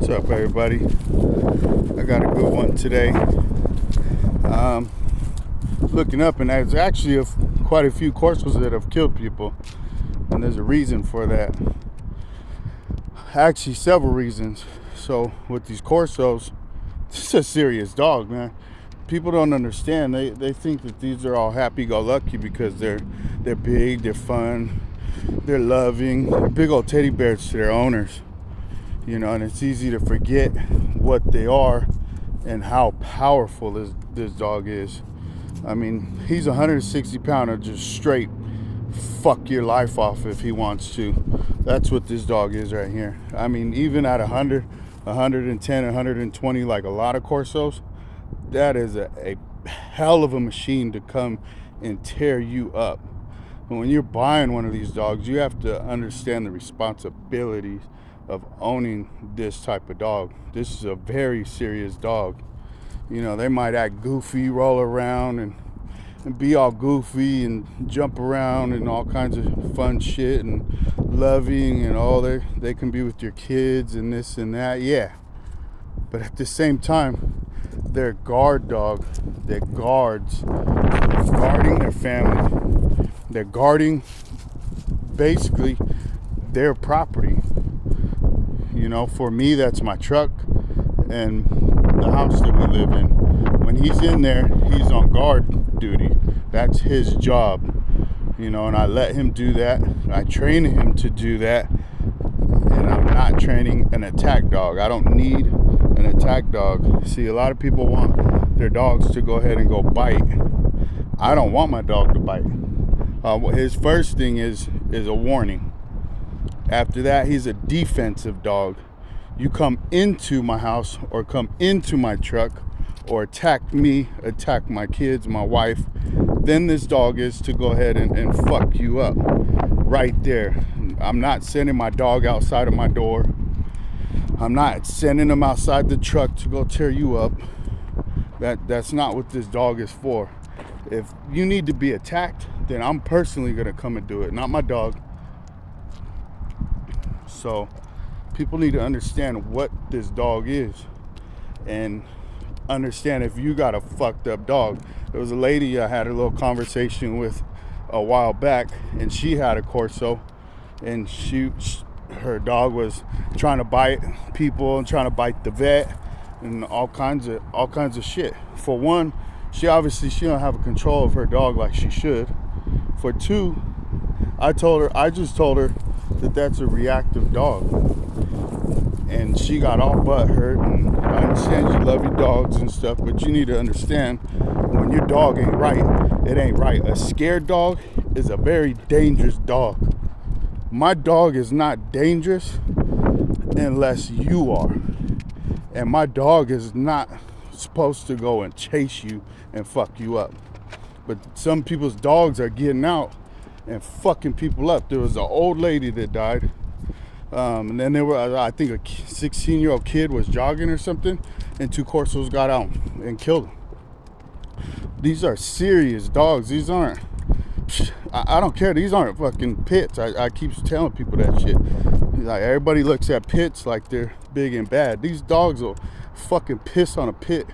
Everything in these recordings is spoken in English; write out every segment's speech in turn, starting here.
What's up, everybody? I got a good one today. Looking up, and there's actually quite a few Corsos that have killed people, and there's a reason for that. Actually, several reasons. So with these Corsos, it's a serious dog, man. People don't understand. They think that these are all happy-go-lucky because they're big, they're fun, they're loving, they're big old teddy bears to their owners. You know, and it's easy to forget what they are and how powerful this dog is. I mean, he's 160 pounder, just straight fuck your life off if he wants to. That's what this dog is right here. I mean, even at 100, 110, 120, like a lot of Corsos, that is a hell of a machine to come and tear you up. And when you're buying one of these dogs, you have to understand the responsibilities of owning this type of dog. This is a very serious dog. You know, they might act goofy, roll around and be all goofy and jump around and all kinds of fun shit and loving and all. They can be with your kids and this and that, yeah. But at the same time, they're a guard dog that guards. They're guarding their family. They're guarding basically their property. You know, for me, that's my truck and the house that we live in. When he's in there, he's on guard duty. That's his job. You know, and I let him do that. I train him to do that. And I'm not training an attack dog. I don't need an attack dog. See, a lot of people want their dogs to go ahead and go bite. I don't want my dog to bite. His first thing is a warning. After that, he's a defensive dog. You come into my house or come into my truck or attack me, attack my kids, my wife, then this dog is to go ahead and fuck you up right there. I'm not sending my dog outside of my door. I'm not sending him outside the truck to go tear you up. That's not what this dog is for. If you need to be attacked, then I'm personally going to come and do it, not my dog. So people need to understand what this dog is and understand if you got a fucked up dog. There was a lady I had a little conversation with a while back, and she had a Corso, and her dog was trying to bite people and trying to bite the vet and all kinds of shit. For one, she don't have a control of her dog like she should. For two, I just told her that that's a reactive dog, and she got all butt hurt. And I understand you love your dogs and stuff, but you need to understand when your dog ain't right, it ain't right. A scared dog is a very dangerous dog. My dog is not dangerous unless you are, and my dog is not supposed to go and chase you and fuck you up. But some people's dogs are getting out and fucking people up. There was an old lady that died, and then there were, I think, a 16-year-old kid was jogging or something, and two Corsos got out and killed him. These are serious dogs. These aren't, I don't care, these aren't fucking pits. I keep telling people that shit. Like, everybody looks at pits like they're big and bad. These dogs will fucking piss on a pit's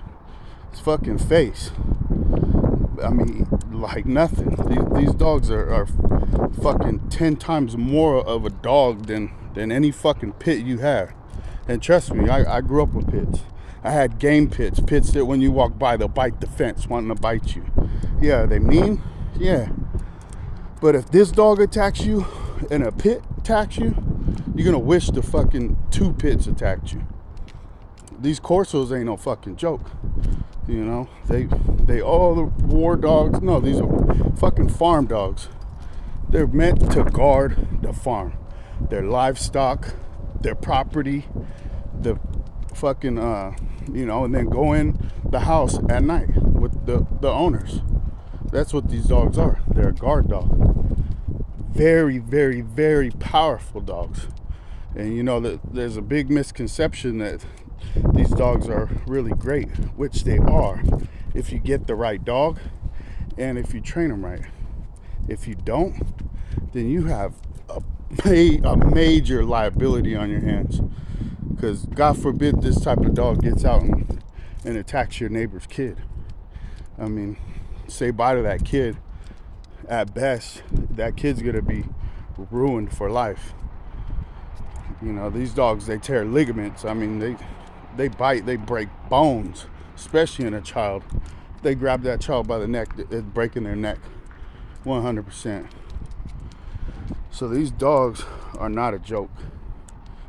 fucking face. I mean, like nothing. These dogs are fucking 10 times more of a dog than any fucking pit you have. And trust me, I grew up with pits. I had game pits that when you walk by, they'll bite the fence, wanting to bite you. Yeah, are they mean? Yeah. But if this dog attacks you and a pit attacks you, you're gonna wish the fucking two pits attacked you. These Corsos ain't no fucking joke. You know, they all the war dogs. No, these are fucking farm dogs. They're meant to guard the farm, their livestock, their property, the fucking you know, and then go in the house at night with the owners. That's what these dogs are. They're a guard dog. Very, very, very powerful dogs. And you know that there's a big misconception that these dogs are really great, which they are if you get the right dog and if you train them right. If you don't, then you have a major liability on your hands. Because God forbid this type of dog gets out and attacks your neighbor's kid. I mean, say bye to that kid. At best, that kid's gonna be ruined for life. You know, these dogs, they tear ligaments. I mean, they bite, they break bones, especially in a child. They grab that child by the neck, it's breaking their neck, 100%. So these dogs are not a joke,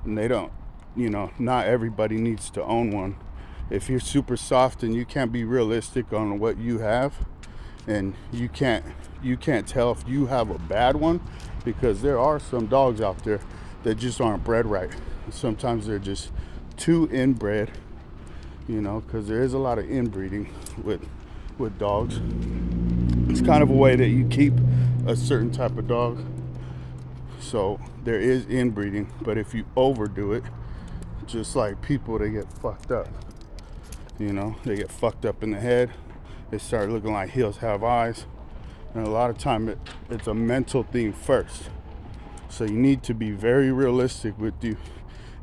and they don't, you know, not everybody needs to own one. If you're super soft and you can't be realistic on what you have, and you can't tell if you have a bad one, because there are some dogs out there that just aren't bred right. Sometimes they're just too inbred, you know, because there is a lot of inbreeding with dogs. It's kind of a way that you keep a certain type of dog. So there is inbreeding, but if you overdo it, just like people, they get fucked up. You know, they get fucked up in the head. They start looking like heels have eyes. And a lot of time it's a mental thing first. So you need to be very realistic with you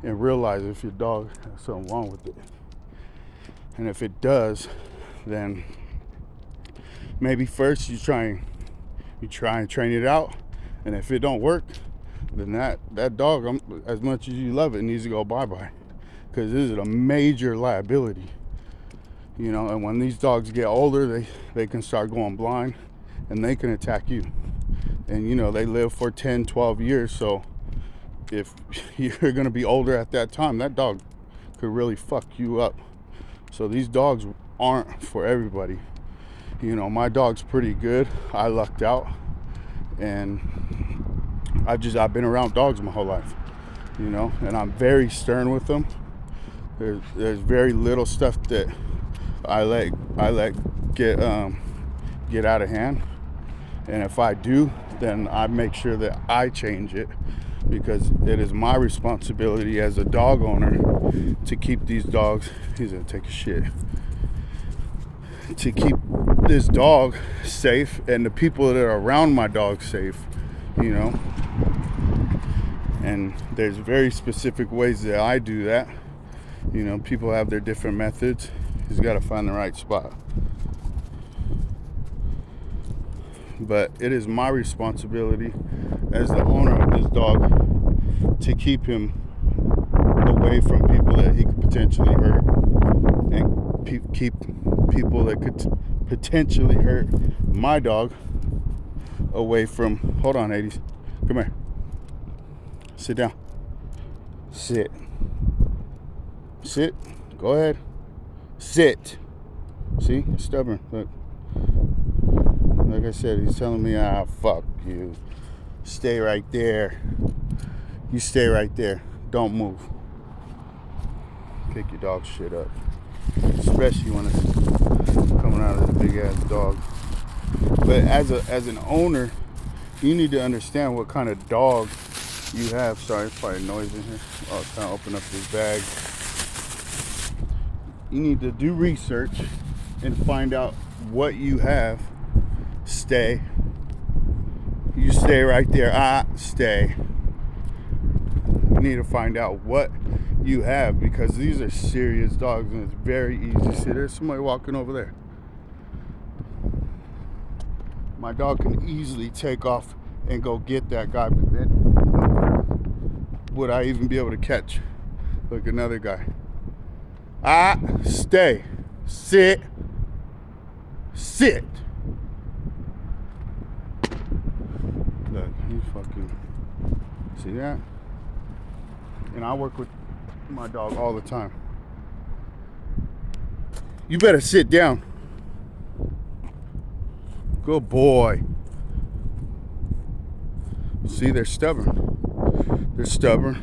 and realize if your dog has something wrong with it. And if it does, then maybe first you try and train it out. And if it don't work, then that dog, as much as you love it, needs to go bye-bye. Because this is a major liability. You know, and when these dogs get older, they can start going blind and they can attack you. And, you know, they live for 10, 12 years. So if you're going to be older at that time, that dog could really fuck you up. So these dogs aren't for everybody. You know, my dog's pretty good. I lucked out. And I've been around dogs my whole life, you know, and I'm very stern with them. There's very little stuff that I let get out of hand, and if I do, then I make sure that I change it, because it is my responsibility as a dog owner to keep these dogs. He's gonna take a shit. To keep this dog safe and the people that are around my dog safe, you know. And there's very specific ways that I do that. You know, people have their different methods. He's got to find the right spot. But it is my responsibility as the owner of this dog to keep him away from people that he could potentially hurt, and keep people that could potentially hurt my dog away from. Hold on, Hades. Come here. Sit down. Sit. Go ahead. Sit. See? Stubborn. Look. Like I said, he's telling me, fuck you. Stay right there. You stay right there. Don't move. Pick your dog shit up. Especially when it's coming out of this big ass dog. But as an owner, you need to understand what kind of dog you have. Sorry, it's probably noise in here. I'll kind of open up this bag. You need to do research and find out what you have. Stay. You stay right there. Stay. You need to find out what you have, because these are serious dogs and it's very easy. See, there's somebody walking over there. My dog can easily take off and go get that guy, but then would I even be able to catch? Look, another guy. Stay. Sit. Look, he's fucking. See that? And I work with my dog all the time. You better sit down. Good boy. See, they're stubborn.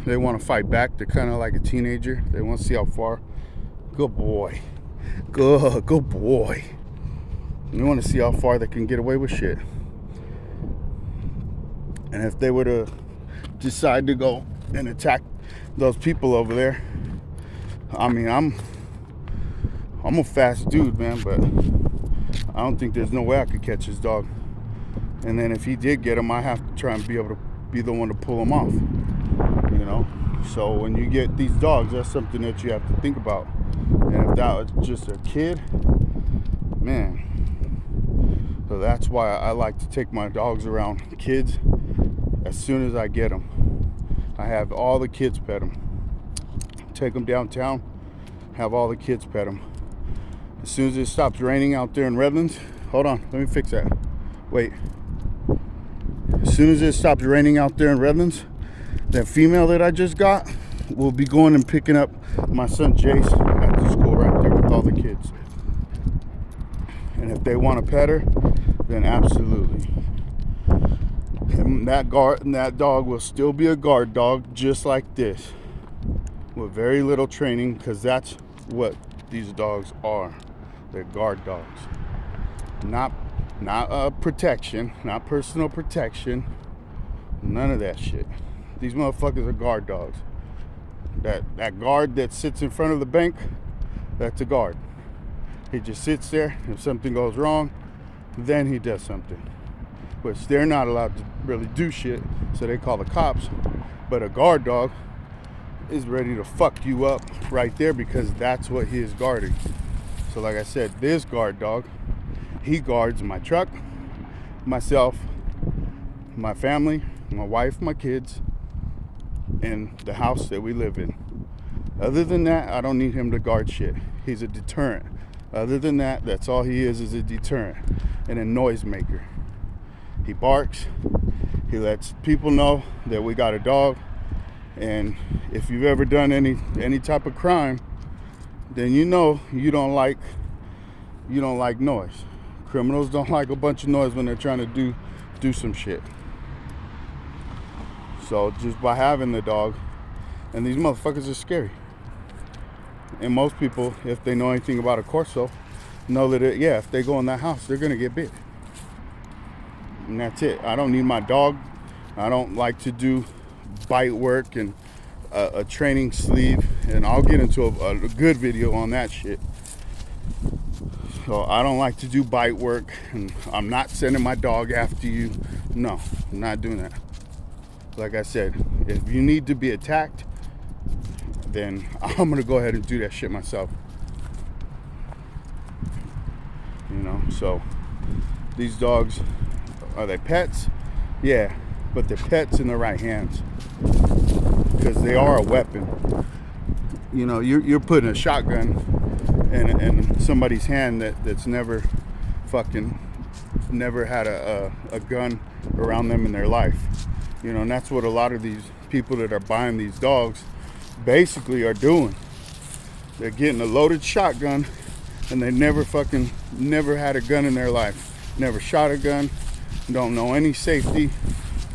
They want to fight back. They're kind of like a teenager. They want to see how far. Good boy. Good boy. They want to see how far they can get away with shit. And if they were to decide to go and attack those people over there, I mean, I'm a fast dude, man, but I don't think there's no way I could catch his dog. And then if he did get him, I have to try and be able to be the one to pull him off, you know. So when you get these dogs, that's something that you have to think about. And if that was just a kid, man. So that's why I like to take my dogs around kids as soon as I get them. I have all the kids pet them. Take them downtown, have all the kids pet them. As soon as it stops raining out there in Redlands, hold on, let me fix that. Wait. As soon as it stops raining out there in Redlands, that female that I just got will be going and picking up my son Jace at the school right there with all the kids. And if they want to pet her, then absolutely. And that dog will still be a guard dog just like this, with very little training, because that's what these dogs are. They're guard dogs. Not protection, not personal protection, none of that shit. These motherfuckers are guard dogs. That guard that sits in front of the bank, that's a guard. He just sits there. If something goes wrong, then he does something, which they're not allowed to really do shit, so they call the cops. But a guard dog is ready to fuck you up right there, because that's what he is guarding. So like I said, this guard dog, he guards my truck, myself, my family, my wife, my kids, and the house that we live in. Other than that, I don't need him to guard shit. He's a deterrent. Other than that, that's all he is a deterrent and a noise maker. He barks. He lets people know that we got a dog. And if you've ever done any type of crime, then you know you don't like noise. Criminals don't like a bunch of noise when they're trying to do some shit. So just by having the dog, and these motherfuckers are scary. And most people, if they know anything about a Corso, know that if they go in that house, they're gonna get bit. And that's it. I don't need my dog. I don't like to do bite work and a training sleeve, and I'll get into a good video on that shit. So I don't like to do bite work, and I'm not sending my dog after you. No, I'm not doing that. Like I said, if you need to be attacked, then I'm gonna go ahead and do that shit myself. You know, so these dogs, are they pets? Yeah, but they're pets in the right hands, because they are a weapon. You know, you're putting a shotgun in somebody's hand that's never had a gun around them in their life. You know, and that's what a lot of these people that are buying these dogs basically are doing. They're getting a loaded shotgun, and they never had a gun in their life. Never shot a gun, don't know any safety,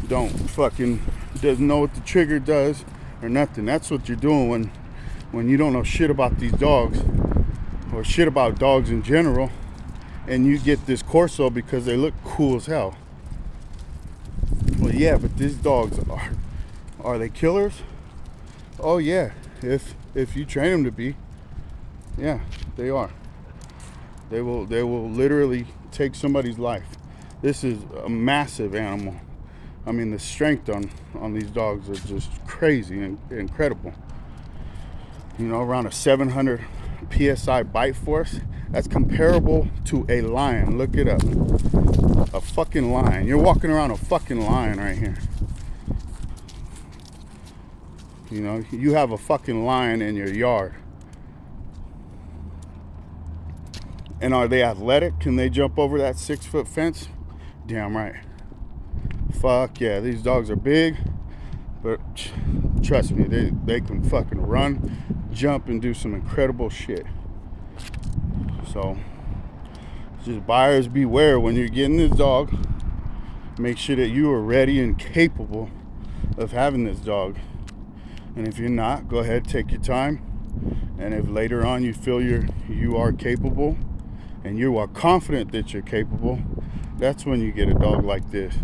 doesn't know what the trigger does or nothing. That's what you're doing when you don't know shit about these dogs, or shit about dogs in general, and you get this Corso because they look cool as hell. Well, yeah, but these dogs are they killers? Oh yeah, if you train them to be, yeah, they are. They will literally take somebody's life. This is a massive animal. I mean, the strength on these dogs is just crazy and incredible. You know, around a 700 PSI bite force. That's comparable to a lion. Look it up. A fucking lion. You're walking around a fucking lion right here. You know, you have a fucking lion in your yard. And are they athletic? Can they jump over that 6-foot fence? Damn right. Fuck yeah, these dogs are big, but trust me, they can fucking run, jump, and do some incredible shit. So just buyers beware when you're getting this dog. Make sure that you are ready and capable of having this dog. And if you're not, go ahead, take your time. And if later on you feel you are capable and you are confident that you're capable, that's when you get a dog like this.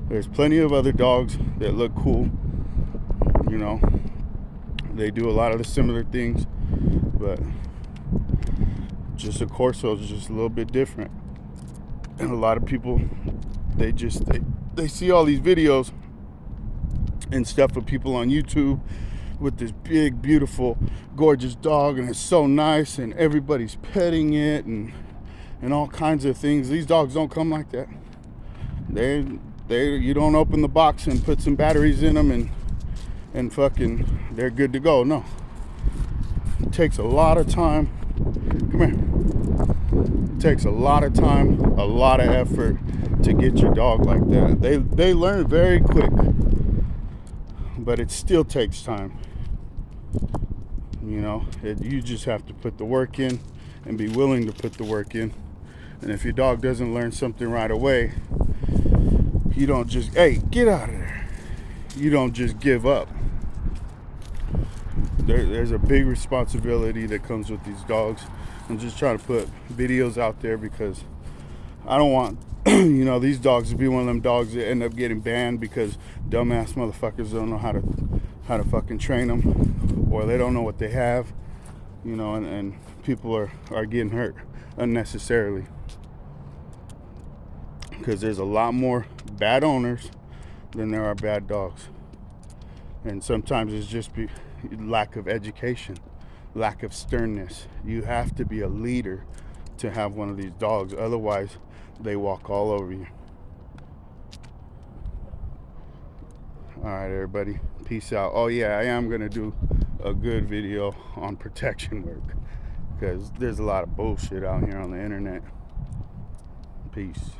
There's plenty of other dogs that look cool. You know, they do a lot of the similar things, but just a Corso is just a little bit different. And a lot of people, they see all these videos and stuff of people on YouTube with this big, beautiful, gorgeous dog, and it's so nice, and everybody's petting it, and all kinds of things. These dogs don't come like that. You don't open the box and put some batteries in them and fucking they're good to go. No, it takes a lot of time. Come here. It takes a lot of time, a lot of effort to get your dog like that. They learn very quick, but it still takes time. You know, you just have to put the work in and be willing to put the work in. And if your dog doesn't learn something right away, you don't just, hey, get out of there. You don't just give up. There's a big responsibility that comes with these dogs. I'm just trying to put videos out there because I don't want these dogs to be one of them dogs that end up getting banned because dumbass motherfuckers don't know how to fucking train them, or they don't know what they have, and people are getting hurt unnecessarily because there's a lot more bad owners than there are bad dogs. And sometimes it's just lack of education, lack of sternness. You have to be a leader to have one of these dogs, otherwise they walk all over you. All right, everybody, peace out. Oh yeah, I am gonna do a good video on protection work because there's a lot of bullshit out here on the internet. Peace.